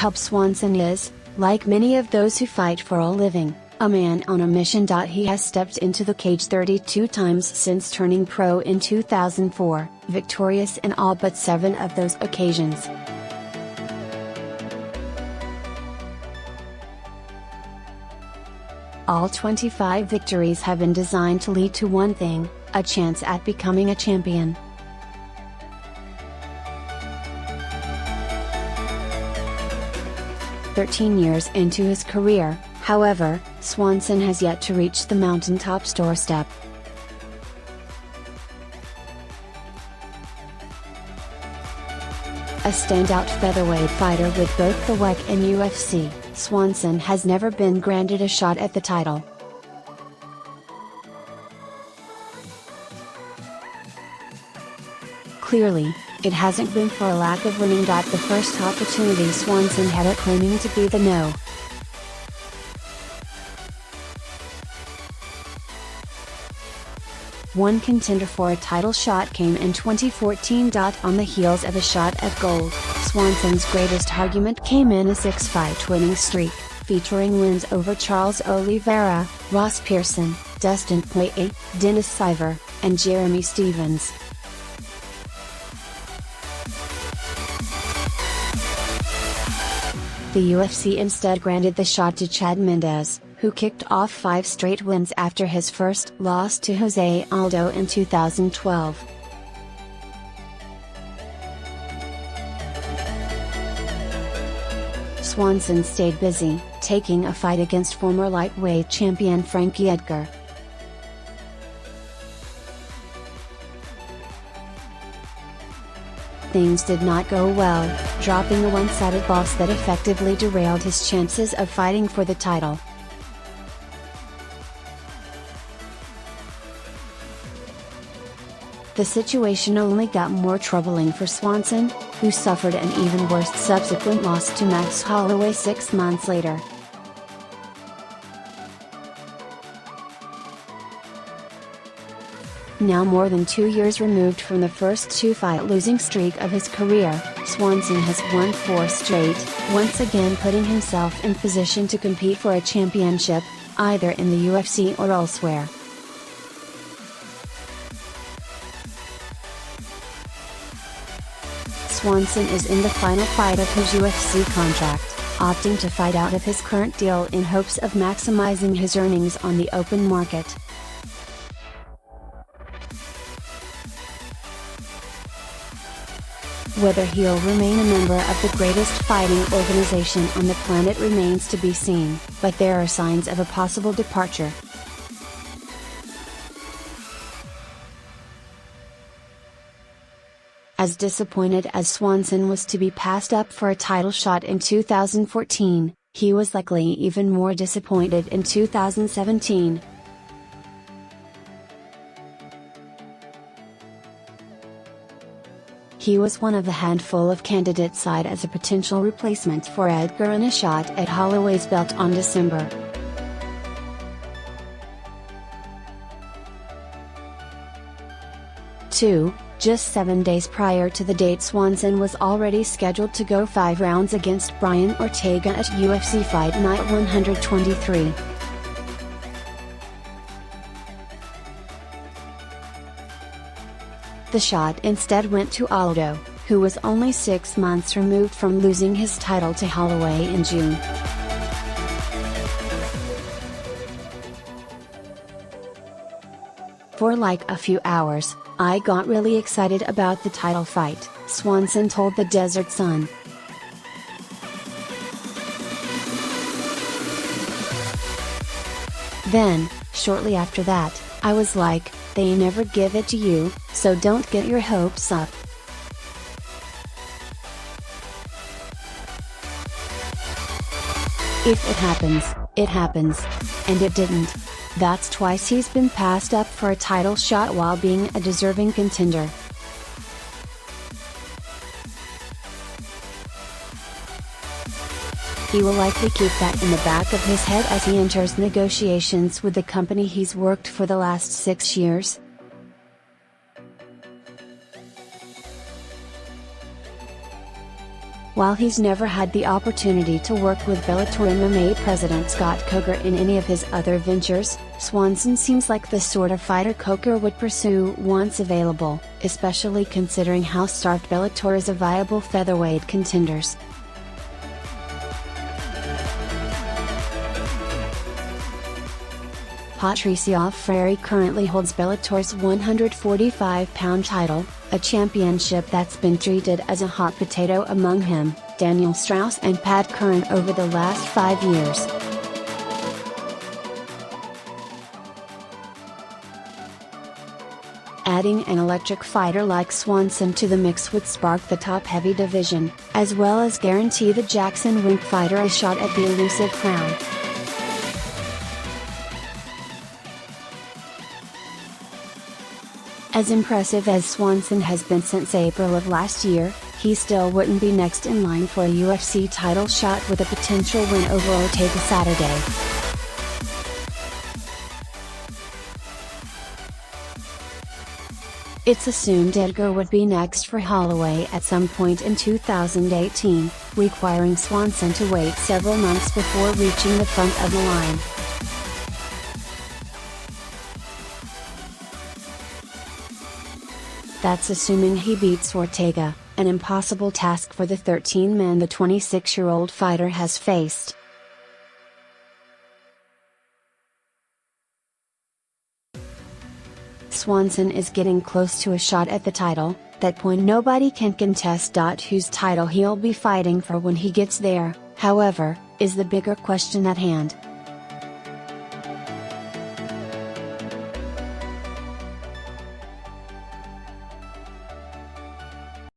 Cub Swanson is, like many of those who fight for a living, a man on a mission. He has stepped into the cage 32 times since turning pro in 2004, victorious in all but 7 of those occasions. All 25 victories have been designed to lead to one thing: a chance at becoming a champion. "13 years into his career, however, Swanson has yet to reach the mountaintop's doorstep. A standout featherweight fighter with both the WEC and UFC, Swanson has never been granted a shot at the title. Clearly, it hasn't been for a lack of winning. The first opportunity Swanson had at claiming to be the No. 1 contender for a title shot came in 2014. On the heels of a shot at gold, Swanson's greatest argument came in a 6-fight winning streak, featuring wins over Charles Oliveira, Ross Pearson, Dustin Poirier, Dennis Siver, and Jeremy Stephens. The UFC instead granted the shot to Chad Mendes, who kicked off 5 straight wins after his first loss to Jose Aldo in 2012. Swanson stayed busy, taking a fight against former lightweight champion Frankie Edgar. Things did not go well, dropping a one-sided loss that effectively derailed his chances of fighting for the title. The situation only got more troubling for Swanson, who suffered an even worse subsequent loss to Max Holloway 6 months later. Now more than 2 years removed from the first 2-fight losing streak of his career, Swanson has won 4 straight, once again putting himself in position to compete for a championship, either in the UFC or elsewhere. Swanson is in the final fight of his UFC contract, opting to fight out of his current deal in hopes of maximizing his earnings on the open market. Whether he'll remain a member of the greatest fighting organization on the planet remains to be seen, but there are signs of a possible departure. As disappointed as Swanson was to be passed up for a title shot in 2014, he was likely even more disappointed in 2017. He was one of a handful of candidates eyed as a potential replacement for Edgar in a shot at Holloway's belt on December. Just 7 days prior to the date, Swanson was already scheduled to go 5 rounds against Brian Ortega at UFC Fight Night 123. The shot instead went to Aldo, who was only 6 months removed from losing his title to Holloway in June. For like a few hours, I got really excited about the title fight, Swanson told the Desert Sun. Then, shortly after that, I was like, they never give it to you, so don't get your hopes up. If it happens, it happens. And it didn't. That's twice he's been passed up for a title shot while being a deserving contender. He will likely keep that in the back of his head as he enters negotiations with the company he's worked for the last 6 years. While he's never had the opportunity to work with Bellator MMA president Scott Coker in any of his other ventures, Swanson seems like the sort of fighter Coker would pursue once available, especially considering how starved Bellator is of viable featherweight contenders. Patricio Freire currently holds Bellator's 145-pound title, a championship that's been treated as a hot potato among him, Daniel Straus and Pat Curran over the last 5 years. Adding an electric fighter like Swanson to the mix would spark the top-heavy division, as well as guarantee the Jackson Wink fighter a shot at the elusive crown. As impressive as Swanson has been since April of last year, he still wouldn't be next in line for a UFC title shot with a potential win over Ortega Saturday. It's assumed Edgar would be next for Holloway at some point in 2018, requiring Swanson to wait several months before reaching the front of the line. That's assuming he beats Ortega, an impossible task for the 13 men the 26-year-old fighter has faced. Swanson is getting close to a shot at the title, that point nobody can contest. Whose title he'll be fighting for when he gets there, however, is the bigger question at hand.